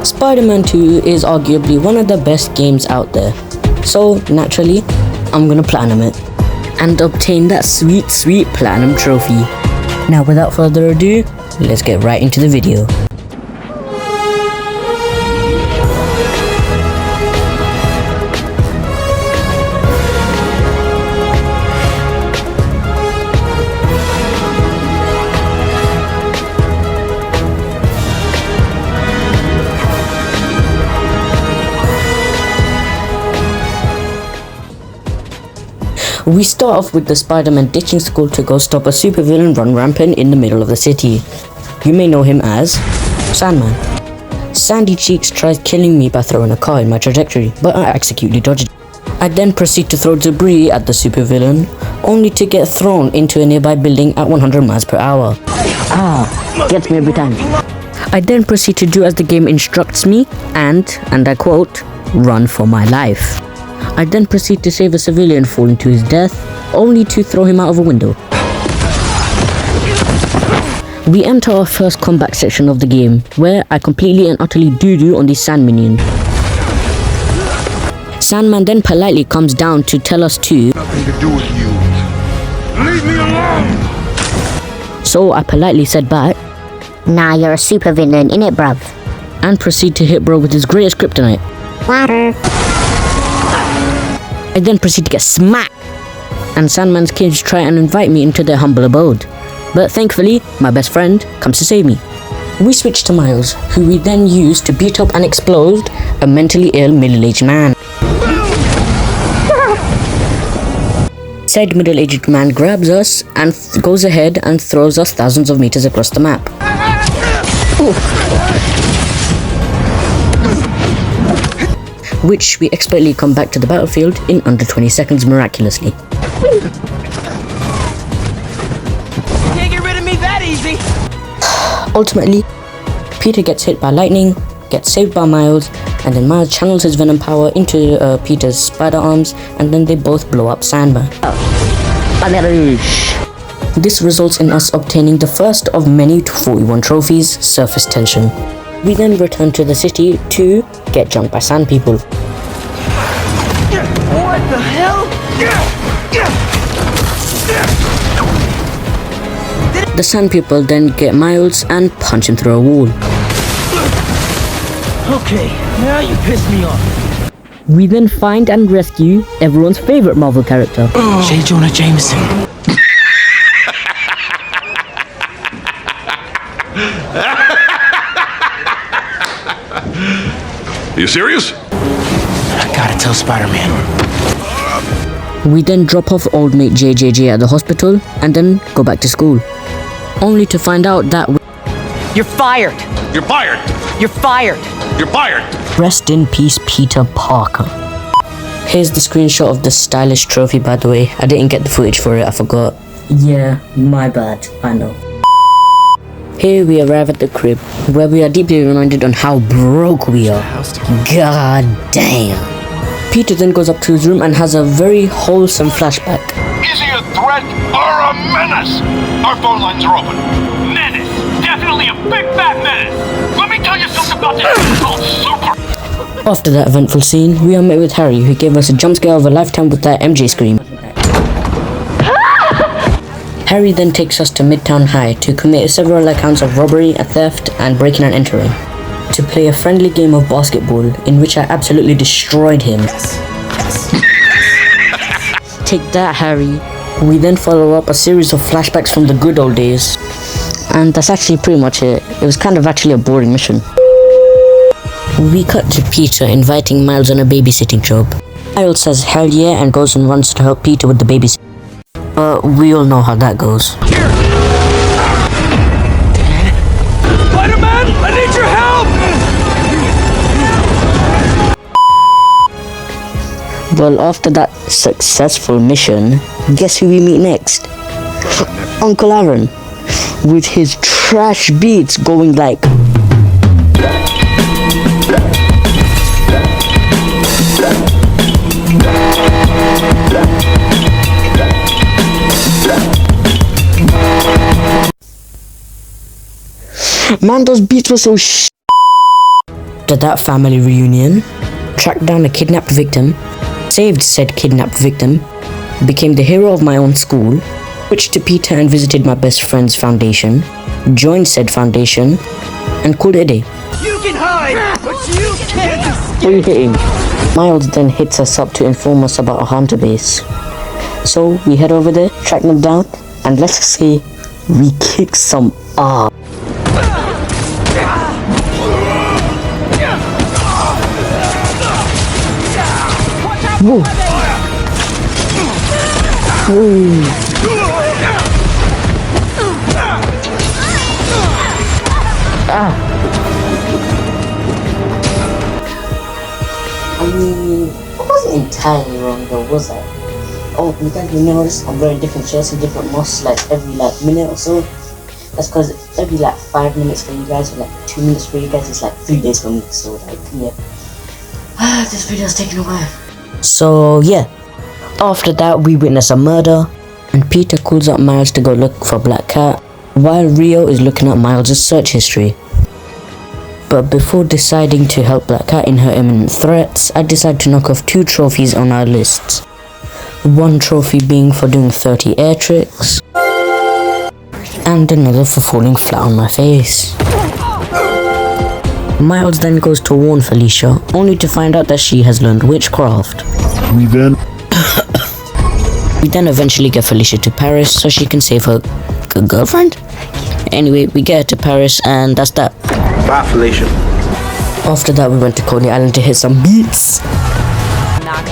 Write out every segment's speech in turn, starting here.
Spider-Man 2 is arguably one of the best games out there. So naturally, I'm gonna platinum it and obtain that sweet platinum trophy. Now without further ado, let's get right into the video. We start off with the Spider-Man ditching school to go stop a supervillain run rampant in the middle of the city. You may know him as Sandman. Sandy Cheeks tries killing me by throwing a car in my trajectory, but I executely dodged it. I then proceed to throw debris at the supervillain, only to get thrown into a nearby building at 100 miles per hour. Gets me every time. I then proceed to do as the game instructs me and I quote, run for my life. I then proceed to save a civilian falling to his death, only to throw him out of a window. We enter our first combat section of the game, where I completely and utterly doo-doo on the sand minion. Sandman then politely comes down to tell us to nothing to do with you. Leave me alone! So I politely said back, nah, you're a supervillain, innit bruv? And proceed to hit bro with his greatest kryptonite. Water. I then proceed to get smacked, and Sandman's kids try and invite me into their humble abode. But thankfully, my best friend comes to save me. We switch to Miles, who we then use to beat up and explode a mentally ill middle-aged man. Said middle-aged man grabs us and goes ahead and throws us thousands of meters across the map. Which we expertly come back to the battlefield in under 20 seconds miraculously. Can't get rid of me that easy! Ultimately, Peter gets hit by lightning, gets saved by Miles, and then Miles channels his venom power into Peter's spider arms, and then they both blow up Sandman. This results in us obtaining the first of many 41 trophies, Surface Tension. We then return to the city to get jumped by sand people. What the hell? The sand people then get Miles and punch him through a wall. Okay, now you piss me off. We then find and rescue everyone's favorite Marvel character, J. Jonah Jameson. You serious? I gotta tell Spider-Man. We then drop off old mate JJJ at the hospital and then go back to school. Only to find out that You're fired! You're fired! You're fired! You're fired! rest in peace Peter Parker. Here's the screenshot of the stylish trophy, by the way. I didn't get the footage for it, I forgot. Yeah, my bad, I know. Here we arrive at the crib, where we are deeply reminded on how broke we are. God damn. Peter then goes up to his room and has a very wholesome flashback. Is he a threat or a menace? Our phone lines are open. Menace. Definitely a big fat menace. Let me tell you something about this thing called super. After that eventful scene, we are met with Harry, who gave us a jump scare of a lifetime with that MJ scream. Harry then takes us to Midtown High to commit several accounts of robbery, theft, and breaking and entering, to play a friendly game of basketball in which I absolutely destroyed him. Take that, Harry. We then follow up a series of flashbacks from the good old days. And that's actually pretty much it. It was kind of actually a boring mission. We cut to Peter inviting Miles on a babysitting job. Miles says hell yeah and goes and runs to help Peter with the babysitting. We all know how that goes. Spider-Man, I need your help! Well, after that successful mission, guess who we meet next? Uncle Aaron, with his trash beats going like... Man, those beats were so After that family reunion, tracked down a kidnapped victim, saved said kidnapped victim, became the hero of my own school, switched to Peter and visited my best friend's foundation, joined said foundation, and called it a day. You can hide, but you can't escape. What are you hitting? Miles then hits us up to inform us about a hunter base. So we head over there, track them down, and let's just say we kick some ass. Whoa. I mean, I wasn't entirely wrong though, was I? Oh, you guys will notice I'm wearing different shirts and different mosques like every minute or so. That's because every 5 minutes for you guys or 2 minutes for you guys is 3 days for me. So yeah. This video's taking a while. So yeah, after that we witness a murder and Peter calls up Miles to go look for Black Cat while Rio is looking at Miles' search history. But before deciding to help Black Cat in her imminent threats, I decide to knock off 2 trophies on our lists. One trophy being for doing 30 air tricks, and another for falling flat on my face. Miles then goes to warn Felicia, only to find out that she has learned witchcraft. We then eventually get Felicia to Paris so she can save her girlfriend? Anyway, we get her to Paris and that's that. Bye, Felicia. After that we went to Coney Island to hit some beats.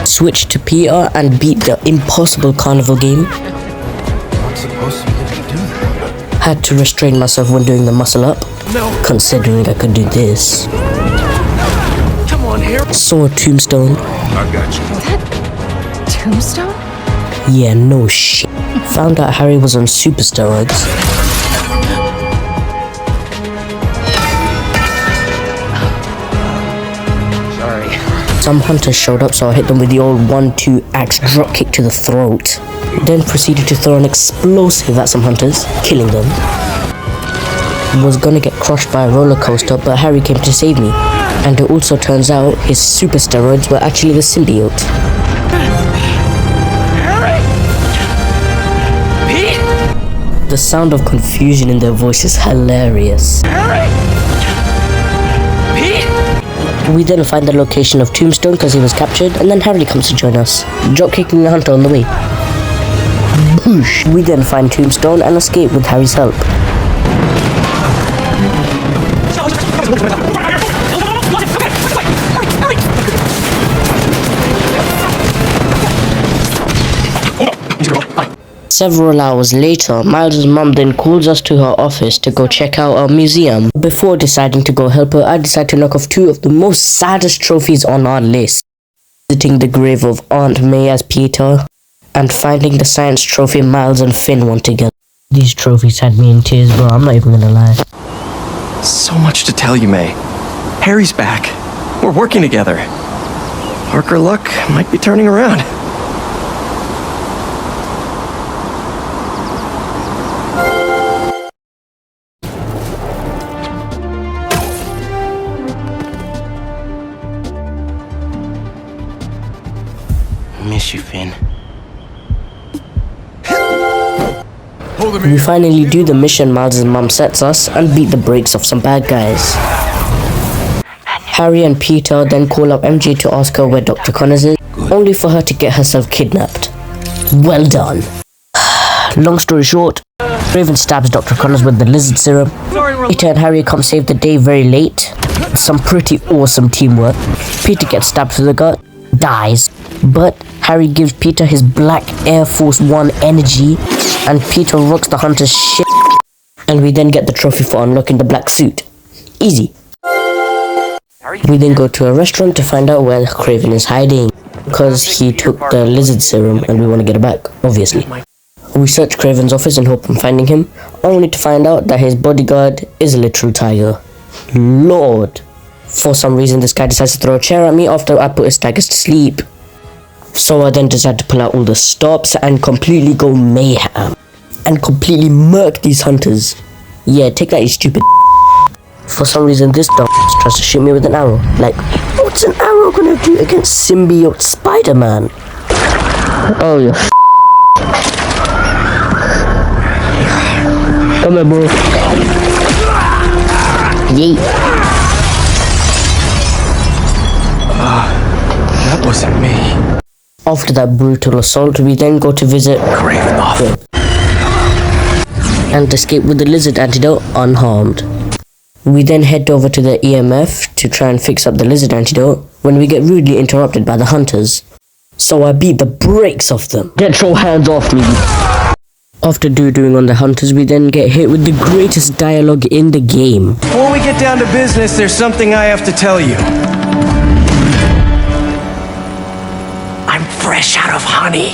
Switched to Peter and beat the impossible carnival game. I'm supposed to be able to do that. Had to restrain myself when doing the muscle up, considering I could do this. Come on here. Saw a tombstone. I got you. Tombstone? Yeah, no shit. Found out Harry was on super steroids. Sorry. Some hunters showed up, so I hit them with the old 1-2 axe drop kick to the throat. Then proceeded to throw an explosive at some hunters, killing them. Was gonna get crushed by a roller coaster, but Harry came to save me. And it also turns out his super steroids were actually the symbiote. Harry! Pete! The sound of confusion in their voice is hilarious. Harry! Pete! We then find the location of Tombstone because he was captured, and then Harry comes to join us, drop kicking the hunter on the way. Boosh! We then find Tombstone and escape with Harry's help. Several hours later, Miles' mom then calls us to her office to go check out our museum. Before deciding to go help her, I decide to knock off 2 of the most saddest trophies on our list. Visiting the grave of Aunt May as Peter, and finding the science trophy Miles and Finn won together. These trophies had me in tears, bro, I'm not even gonna lie. So much to tell you, May. Harry's back. We're working together. Parker luck might be turning around. Miss you, Finn. We finally do the mission Miles' mom sets us and beat the brakes off some bad guys. Harry and Peter then call up MJ to ask her where Dr. Connors is, only for her to get herself kidnapped. Well done. Long story short, Raven stabs Dr. Connors with the lizard serum. Peter and Harry come save the day very late. Some pretty awesome teamwork. Peter gets stabbed through the gut, dies, but Harry gives Peter his black Air Force One energy, and Peter rocks the hunter's shit, and we then get the trophy for unlocking the black suit. Easy. We then go to a restaurant to find out where Craven is hiding, because he took the lizard serum and we want to get it back, obviously. We search Craven's office in hope of finding him, only to find out that his bodyguard is a literal tiger. Lord. For some reason this guy decides to throw a chair at me after I put his tigers to sleep. So I then decide to pull out all the stops and completely go mayhem. And completely murk these hunters. Yeah, take that, you stupid. For some reason this dog tries to shoot me with an arrow. Like, what's an arrow gonna do against symbiote Spider-Man? Oh, you come here, bro. Yeet. That wasn't me. After that brutal assault, we then go to visit Craven and escape with the lizard antidote unharmed. We then head over to the EMF to try and fix up the lizard antidote when we get rudely interrupted by the hunters. So I beat the brakes off them. Get your hands off me! After doo-dooing on the hunters, we then get hit with the greatest dialogue in the game. Before we get down to business, there's something I have to tell you. I'm fresh out of honey.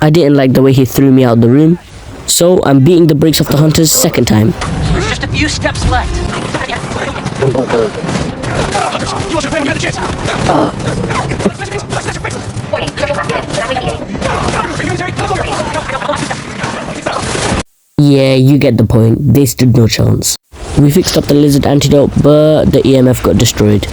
I didn't like the way he threw me out the room, so I'm beating the brakes off the hunters second time. There's just a few steps left. Yeah, you get the point. They stood no chance. We fixed up the lizard antidote, but the EMF got destroyed.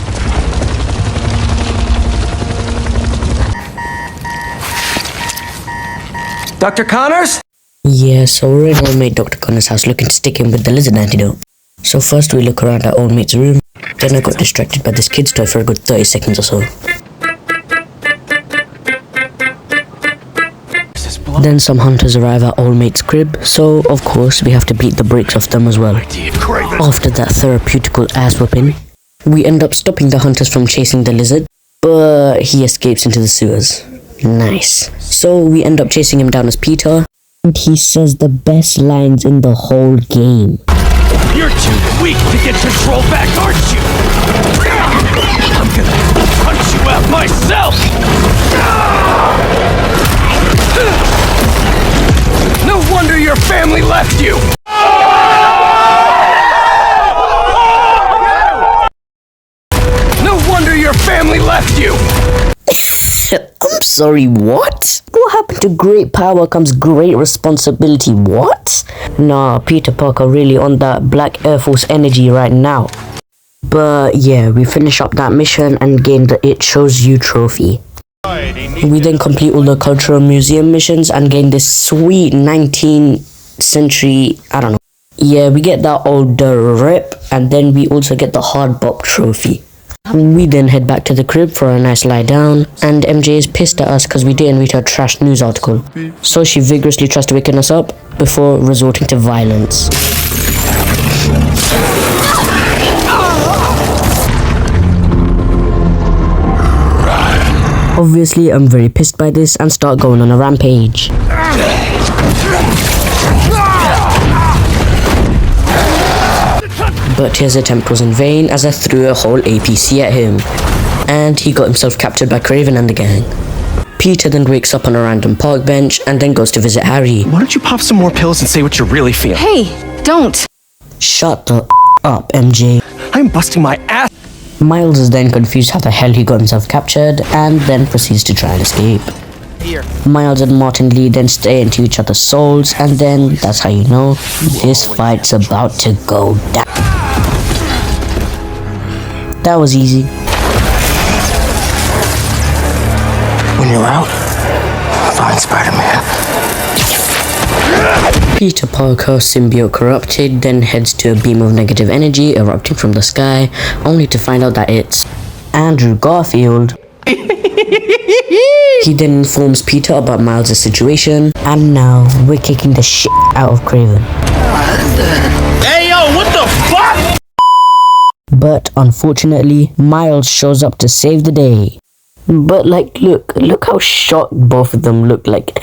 Dr. Connors? Yeah, so we're in old mate Dr. Connor's house looking to stick him with the lizard antidote. So first we look around our old mate's room, then I got distracted by this kid's toy for a good 30 seconds or so. Then some hunters arrive at old mate's crib, so of course we have to beat the brakes off them as well. After that therapeutical ass whooping, we end up stopping the hunters from chasing the lizard, but he escapes into the sewers. Nice. So we end up chasing him down as Peter, and he says the best lines in the whole game. You're too weak to get control back, aren't you? I'm gonna punch you out myself! No wonder your family left you! No wonder your family left you! I'm sorry, what? What happened to great power comes great responsibility? What? Nah, Peter Parker really on that Black Air Force energy right now. But yeah, we finish up that mission and gain the It Shows You trophy. We then complete all the cultural museum missions and gain this sweet 19th century, I don't know. Yeah, we get that old rip, and then we also get the Hard Bop trophy. We then head back to the crib for a nice lie down, and MJ is pissed at us because we didn't read her trash news article. So she vigorously tries to waken us up before resorting to violence. Obviously, I'm very pissed by this and start going on a rampage. But his attempt was in vain as I threw a whole APC at him, and he got himself captured by Craven and the gang. Peter then wakes up on a random park bench and then goes to visit Harry. Why don't you pop some more pills and say what you're really feeling? Hey, don't. Shut the up, MJ. I'm busting my ass. Miles is then confused how the hell he got himself captured and then proceeds to try and escape. Here. Miles and Martin Lee then stay into each other's souls, and then that's how you know this fight's about to go down. That was easy. When you're out, find Spider-Man. Peter Parker, symbiote corrupted, then heads to a beam of negative energy erupting from the sky, only to find out that it's Andrew Garfield. He then informs Peter about Miles' situation, and now we're kicking the shit out of Craven. Hey yo, what the fuck? But unfortunately, Miles shows up to save the day. But like, look how shocked both of them look like.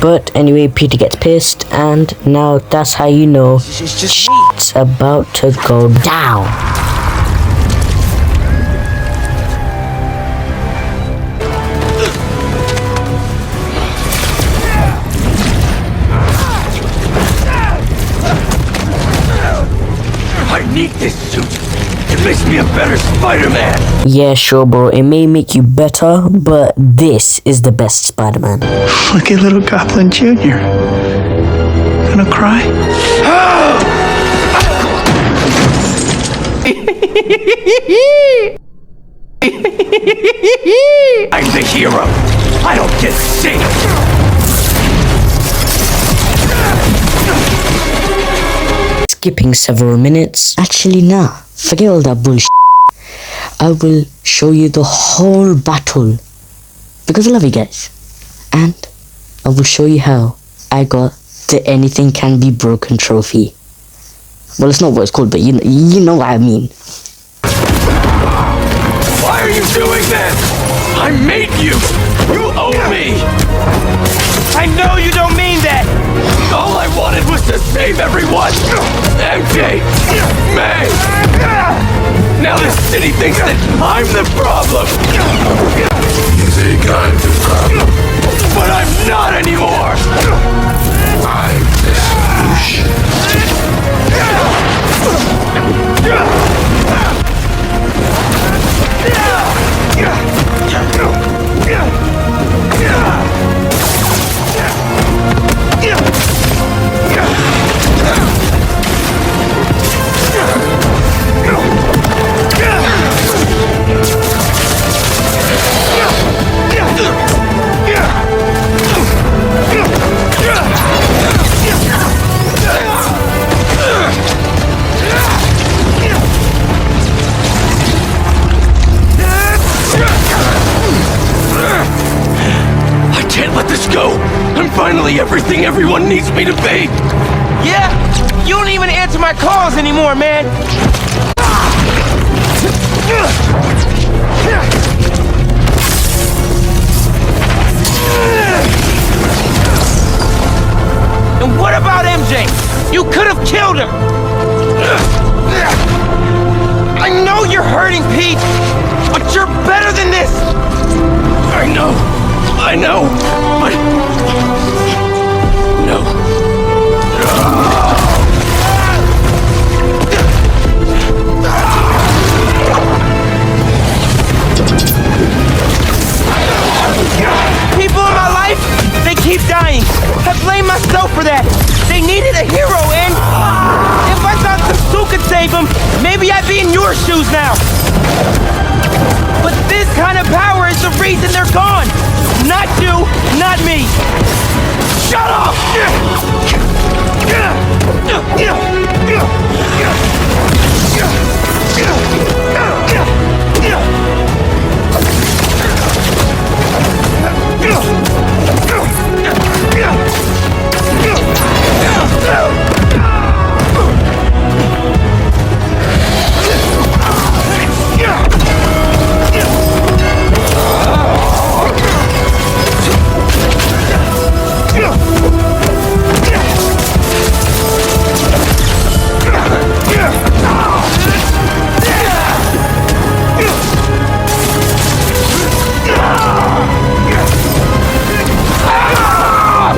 But anyway, Peter gets pissed, and now that's how you know shit's about to go down. I need this suit. It makes me a better Spider-Man. Yeah, sure, bro. It may make you better, but this is the best Spider-Man. Look at little Goblin Jr. gonna cry? I'm the hero. I don't get sick. Skipping several minutes. Actually, nah. Forget all that bullshit. I will show you the whole battle. Because I love you guys. And I will show you how I got the Anything Can Be Broken trophy. Well, it's not what it's called, but you know what I mean. Why are you doing this? I made you! You owe me! I know you don't mean that! All I wanted was to save everyone! MJ! May! Now this city thinks that I'm the problem! You think I'm the problem? But I'm not anymore! I'm the solution. I can't let this go! I'm finally everything everyone needs me to be! Yeah? You don't even answer my calls anymore, man! And what about MJ? You could have killed her! I know you're hurting, Pete! But you're better than this! I know, but... No. People in my life, they keep dying. I blame myself for that. They needed a hero, and if I thought Sue could save them, maybe I'd be in your shoes now. But this kind of power is the reason they're gone. Not you, not me. Shut up!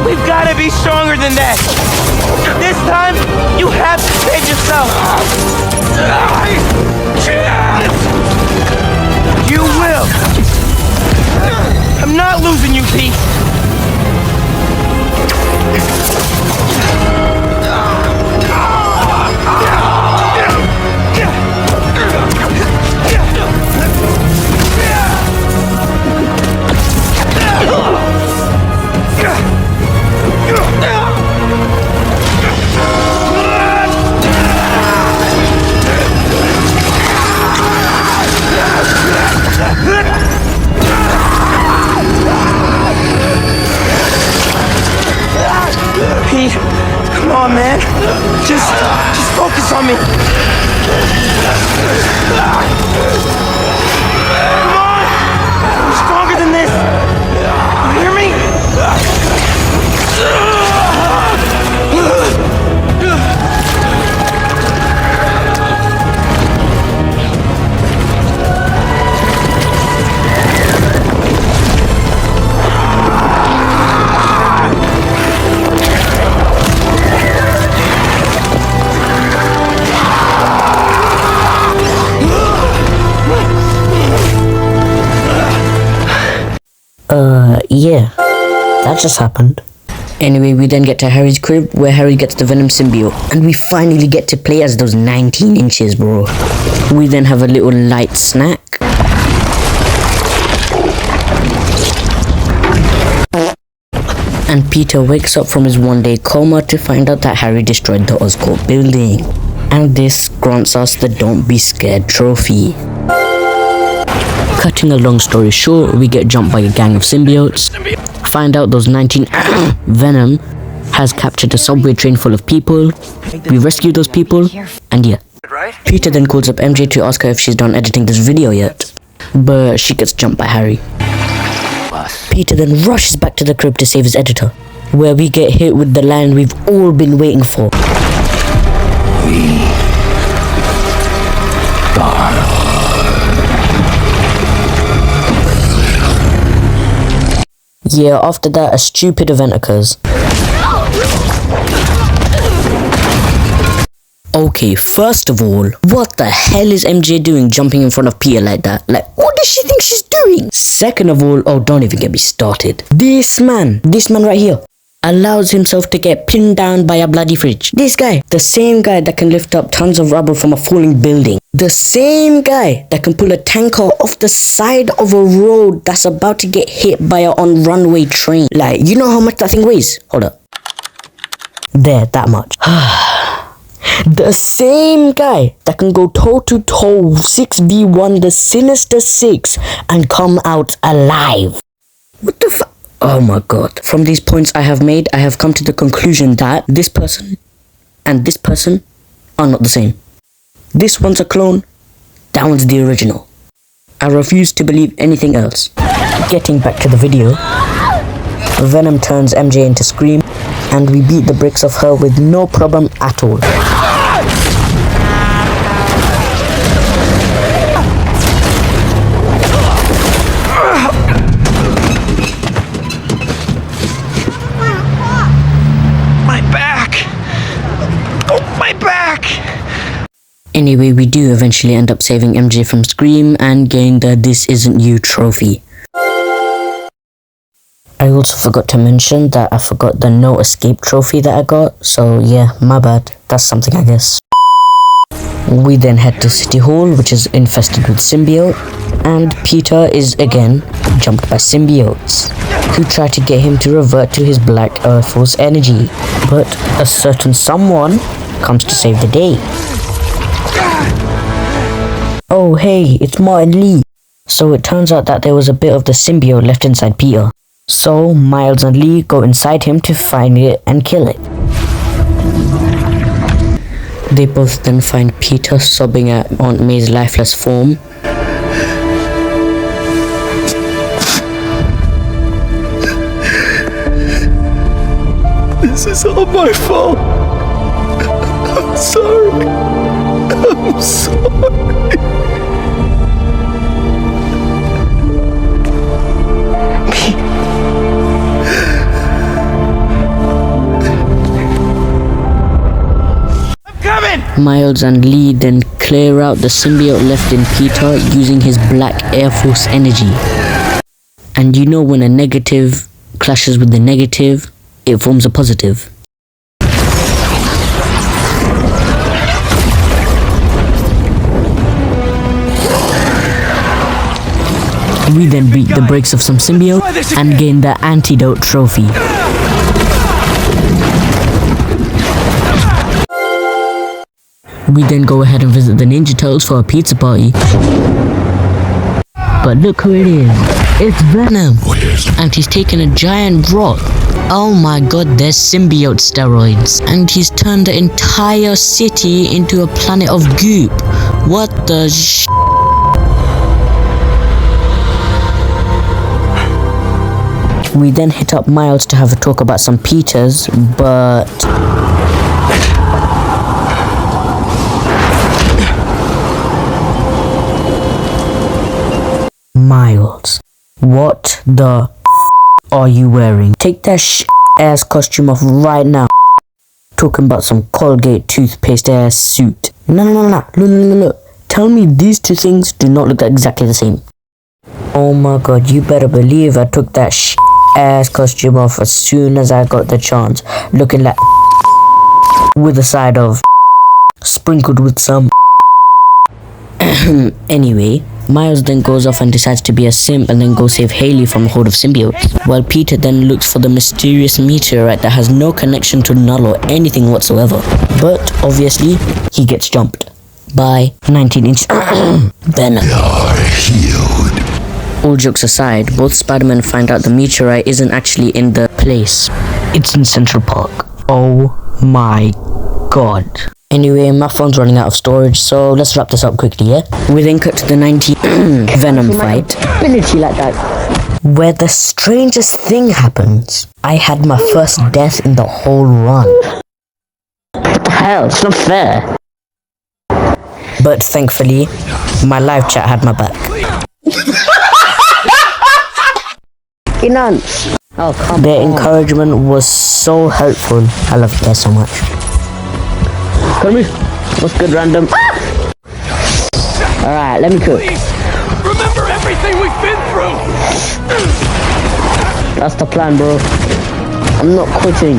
We've got to be stronger than that. This time, you have to save yourself. I can't! You will. I'm not losing you, Pete. Pete, come on, man. Just focus on me. Come on! I'm stronger than this. You hear me? Yeah. That just happened. Anyway, we then get to Harry's crib where Harry gets the Venom symbiote. And we finally get to play as those 19 inches, bro. We then have a little light snack. And Peter wakes up from his one-day coma to find out that Harry destroyed the Oscorp building. And this grants us the Don't Be Scared trophy. Cutting a long story short, we get jumped by a gang of symbiotes, find out those 19 Venom has captured a subway train full of people, we rescue those people, and yeah. Peter then calls up MJ to ask her if she's done editing this video yet, but she gets jumped by Harry. Peter then rushes back to the crib to save his editor, where we get hit with the line we've all been waiting for. Yeah, after that, a stupid event occurs. Okay, first of all, what the hell is MJ doing jumping in front of Peter like that? Like, what does she think she's doing? Second of all, oh, don't even get me started. This man right here, allows himself to get pinned down by a bloody fridge. This guy, the same guy that can lift up tons of rubble from a falling building. The same guy that can pull a tanker off the side of a road that's about to get hit by a on-runway train. Like, you know how much that thing weighs? Hold up. There, that much. The same guy that can go toe-to-toe 6v1 the Sinister Six and come out alive. What the fuck? Oh my god. From these points I have made, I have come to the conclusion that this person and this person are not the same. This one's a clone, that one's the original. I refuse to believe anything else. Getting back to the video, Venom turns MJ into Scream, and we beat the bricks off her with no problem at all. Anyway, we do eventually end up saving MJ from Scream and getting the This Isn't You trophy. I also forgot to mention that I forgot the No Escape trophy that I got, so yeah, my bad. That's something, I guess. We then head to City Hall, which is infested with symbiote, and Peter is again jumped by symbiotes, who try to get him to revert to his Black Earth Force energy, but a certain someone comes to save the day. Oh hey, it's Martin Lee. So it turns out that there was a bit of the symbiote left inside Peter. So Miles and Lee go inside him to find it and kill it. They both then find Peter sobbing at Aunt May's lifeless form. This is all my fault. I'm sorry. I'm sorry. Miles and Lee then clear out the symbiote left in Peter using his Black Air Force energy. And you know when a negative clashes with the negative, it forms a positive. We then beat the brakes of some symbiote and gain the Antidote trophy. We then go ahead and visit the Ninja Turtles for a pizza party. But look who it is. It's Venom. And he's taken a giant rock. Oh my god, there's symbiote steroids. And he's turned the entire city into a planet of goop. What the sh**? We then hit up Miles to have a talk about some Peters, but... Miles, what the are you wearing? Take that ass costume off right now. Talking about some Colgate toothpaste ass suit. No. Tell me these two things do not look exactly the same. Oh my god, you better believe I took that ass costume off as soon as I got the chance, looking like with a side of sprinkled with some. Anyway, Miles then goes off and decides to be a simp and then go save Haley from a horde of symbiotes, while Peter then looks for the mysterious meteorite that has no connection to Null or anything whatsoever. But obviously, he gets jumped by 19-inch Venom. All jokes aside, both Spider-Men find out the meteorite isn't actually in the place. It's in Central Park. Oh my god. Anyway, my phone's running out of storage, so let's wrap this up quickly, yeah? We then cut to the 19 Venom fight, ability like that, where the strangest thing happens. I had my first death in the whole run. What the hell? It's not fair. But thankfully, my live chat had my back. Oh, come Their encouragement was so helpful. I love you guys so much. Come here. What's good, random? Alright, let me cook. Remember everything we've been through! That's the plan, bro. I'm not quitting.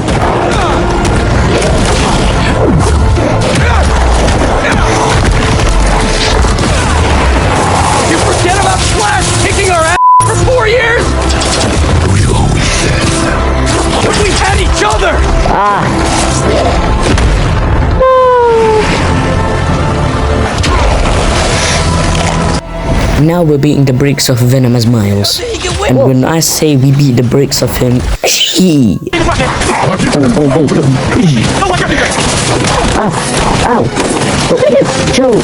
You forget about Flash kicking our ass for 4 years? We always said that. But we had each other! Now we're beating the brakes off Venom as Miles. And when I say we beat the brakes off him, he... Ow! Joe!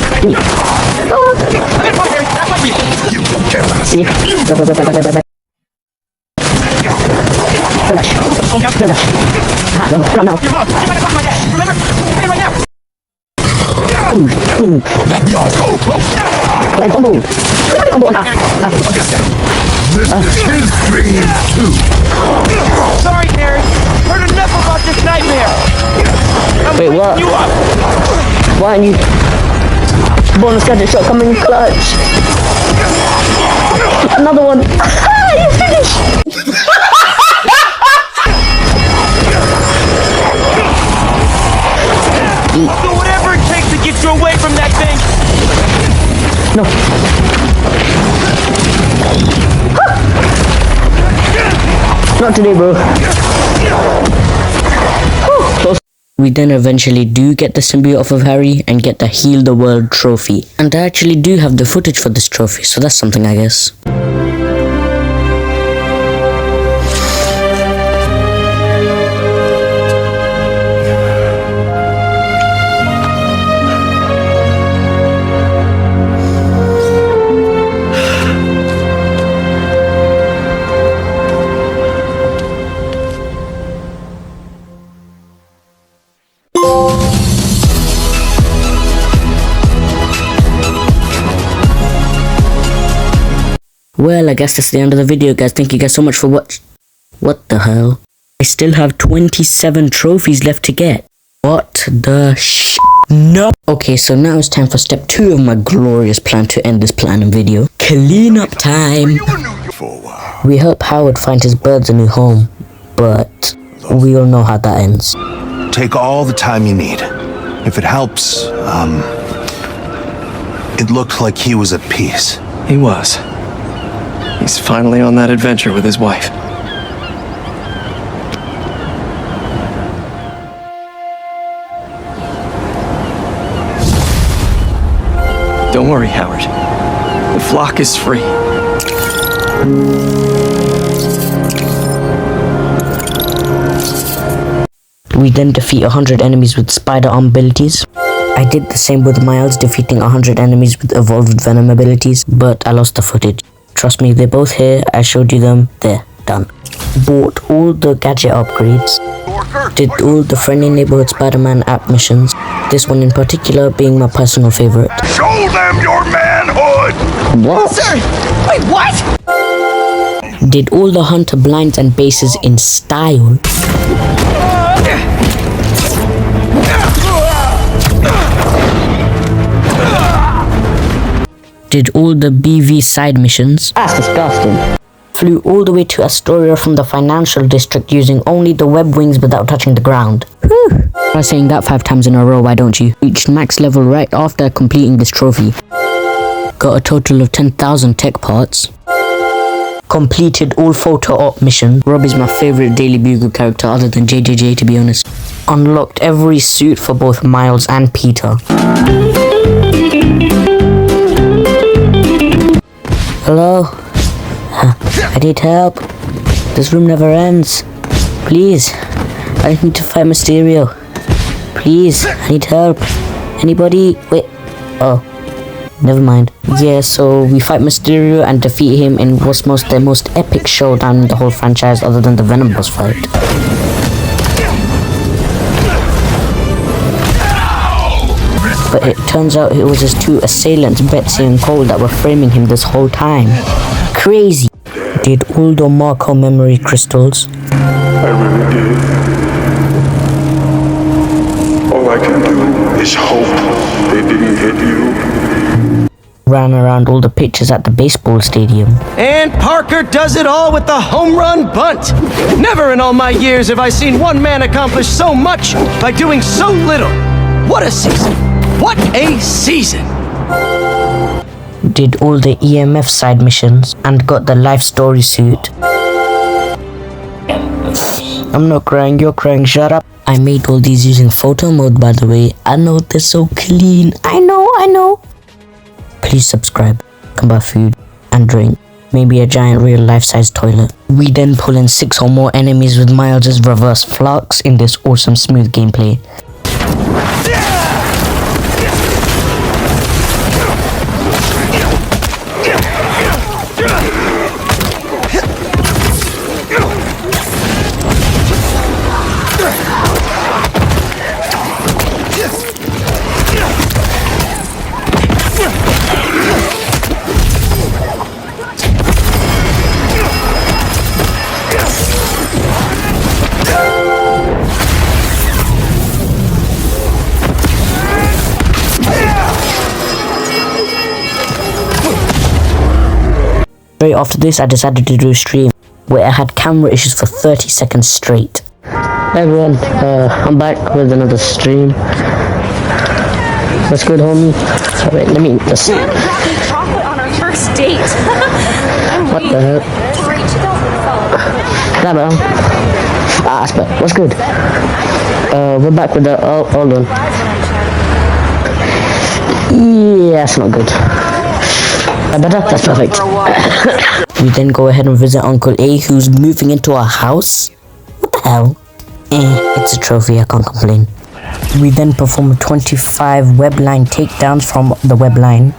Sorry, Harry. Heard enough about this nightmare. Wait, what? You up. Why aren't you... Bonus gadget shot coming clutch. Another one. You finished. Do whatever it takes to get you away from that thing. No. Not today, bro. We then eventually do get the symbiote off of Harry and get the Heal the World trophy. And I actually do have the footage for this trophy, so that's something, I guess. Well, I guess that's the end of the video, guys. Thank you guys so much for watching. What the hell? I still have 27 trophies left to get. What the No! Okay, so now it's time for step 2 of my glorious plan to end this platinum video. Clean up time! We help Howard find his birds a new home, but we all know how that ends. Take all the time you need. If it helps, it looked like he was at peace. He was. He's finally on that adventure with his wife. Don't worry, Howard. The flock is free. We then defeat 100 enemies with spider arm abilities. I did the same with Miles, defeating 100 enemies with evolved venom abilities, but I lost the footage. Trust me, they're both here. I showed you them. They're done. Bought all the gadget upgrades. Did all the friendly neighborhood Spider-Man app missions. This one in particular being my personal favorite. Show them your manhood! What? Sir! Wait, what? Did all the hunter blinds and bases in style. Did all the BV side missions. That's disgusting. flew all the way to Astoria from the financial district using only the web wings without touching the ground. Whew. Try saying that 5 times in a row, why don't you? Reached max level right after completing this trophy. Got a total of 10,000 tech parts. Completed all photo op missions. Rob is my favourite Daily Bugle character other than JJJ, to be honest. Unlocked every suit for both Miles and Peter. Hello? I need help. This room never ends. Please. I need to fight Mysterio. Please. I need help. Anybody? Wait. Oh. Never mind. Yeah, so we fight Mysterio and defeat him in what's the most epic showdown in the whole franchise other than the Venom boss fight. But it turns out it was his 2 assailants, Betsy and Cole, that were framing him this whole time. Crazy. Did Aldo Marco memory crystals? I really did. All I can do is hope they didn't hit you. Ran around all the pitches at the baseball stadium. And Parker does it all with the home run bunt. Never in all my years have I seen one man accomplish so much by doing so little. What a season. What a season. Did all the EMF side missions and got the life story suit. I'm not crying, you're crying, shut up. I made all these using photo mode, by the way. I know they're so clean. I know. Please subscribe, come buy food and drink, maybe a giant real life-size toilet. We then pull in 6 or more enemies with Miles' reverse flux in this awesome smooth gameplay. Straight after this, I decided to do a stream where I had camera issues for 30 seconds straight. Hey everyone, I'm back with another stream. What's good, homie? Alright, let me just... chocolate on our first date. What the heck? Hello. Spec, what's good? We're back with the... Oh, hold on. Yeah, that's not good. Better? That's perfect. We then go ahead and visit Uncle A, who's moving into our house. What the hell? It's a trophy, I can't complain. We then perform 25 webline takedowns from the webline.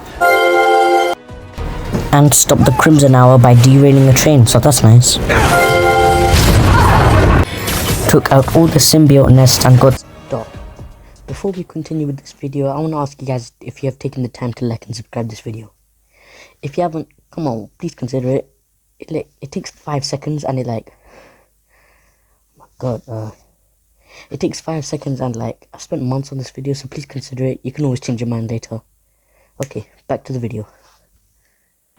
And stop the Crimson Hour by derailing a train, so that's nice. Took out all the symbiote nests and got... Stop. Before we continue with this video, I want to ask you guys if you have taken the time to like and subscribe this video. If you haven't, come on, please consider it. It takes 5 seconds and oh my god, it takes 5 seconds and I spent months on this video, so please consider it. You can always change your mind later. Okay, back to the video.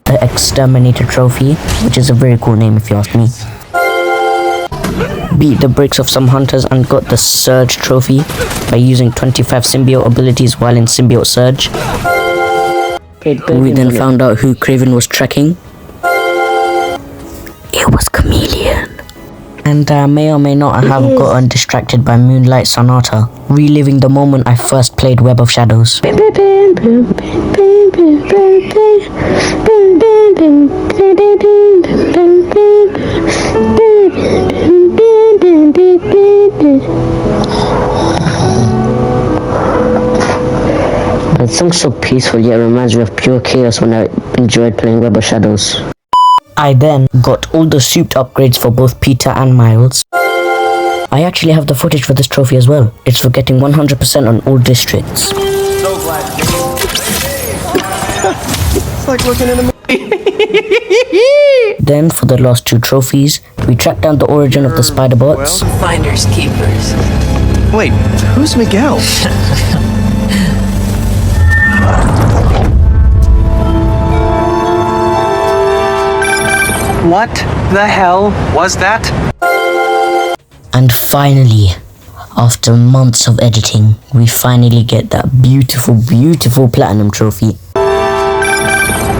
The Exterminator Trophy, which is a very cool name if you ask me. Beat the brakes off some hunters and got the Surge Trophy by using 25 symbiote abilities while in Symbiote Surge. We then found out who Kraven was tracking. It was Chameleon. And I may or may not have gotten distracted by Moonlight Sonata, reliving the moment I first played Web of Shadows. That song's so peaceful, yet reminds me of pure chaos when I enjoyed playing Web of Shadows. I then got all the suit upgrades for both Peter and Miles. I actually have the footage for this trophy as well. It's for getting 100% on all districts. So glad. It's like looking in a movie. Then for the last 2 trophies, we tracked down the origin of the Spider-Bots. Well, finders keepers. Wait, who's Miguel? What? the hell was that? And finally, after months of editing, we finally get that beautiful, beautiful platinum trophy.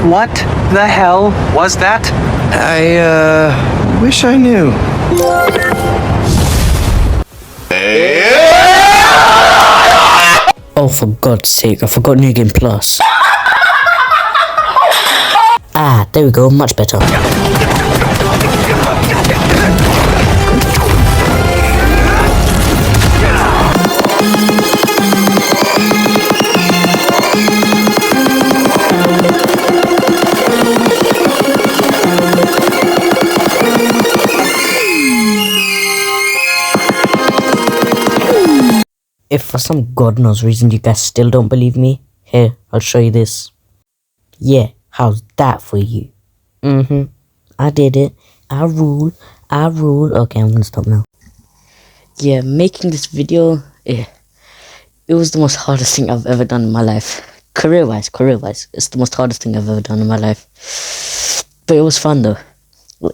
What the hell was that? I wish I knew. Oh, for God's sake, I forgot New Game Plus. Ah, there we go, much better. If for some god knows reason you guys still don't believe me, here, I'll show you this. Yeah, how's that for you? I did it. I rule. Okay, I'm gonna stop now. Yeah, making this video, it was the most hardest thing I've ever done in my life. Career-wise, it's the most hardest thing I've ever done in my life. But it was fun though.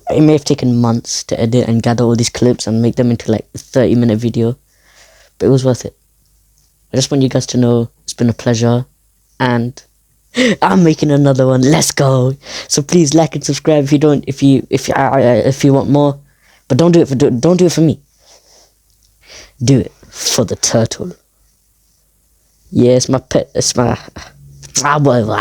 It may have taken months to edit and gather all these clips and make them into like a 30-minute video. But it was worth it. I just want you guys to know it's been a pleasure, and I'm making another one. Let's go! So please like and subscribe if you want more, but don't do it for me. Do it for the turtle. Yeah, it's my pet. It's my whatever.